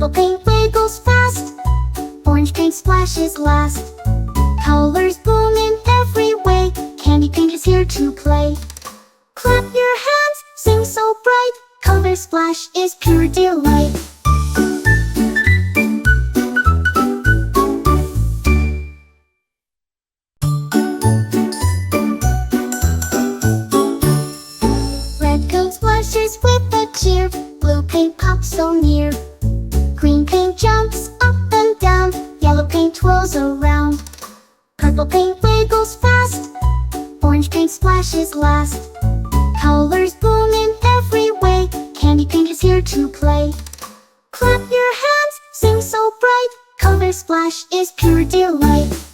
Purple paint wiggles fast, orange paint splashes last. Colors bloom in every way, candy paint is here to play. Clap your hands, sing so bright, color splash is pure delight. Red paint splashes with a cheer, blue paint pops so near. Green paint jumps up and down, yellow paint twirls around. Purple paint wiggles fast, orange paint splashes last. Colors bloom in every way, candy paint is here to play. Clap your hands, sing so bright, color splash is pure delight.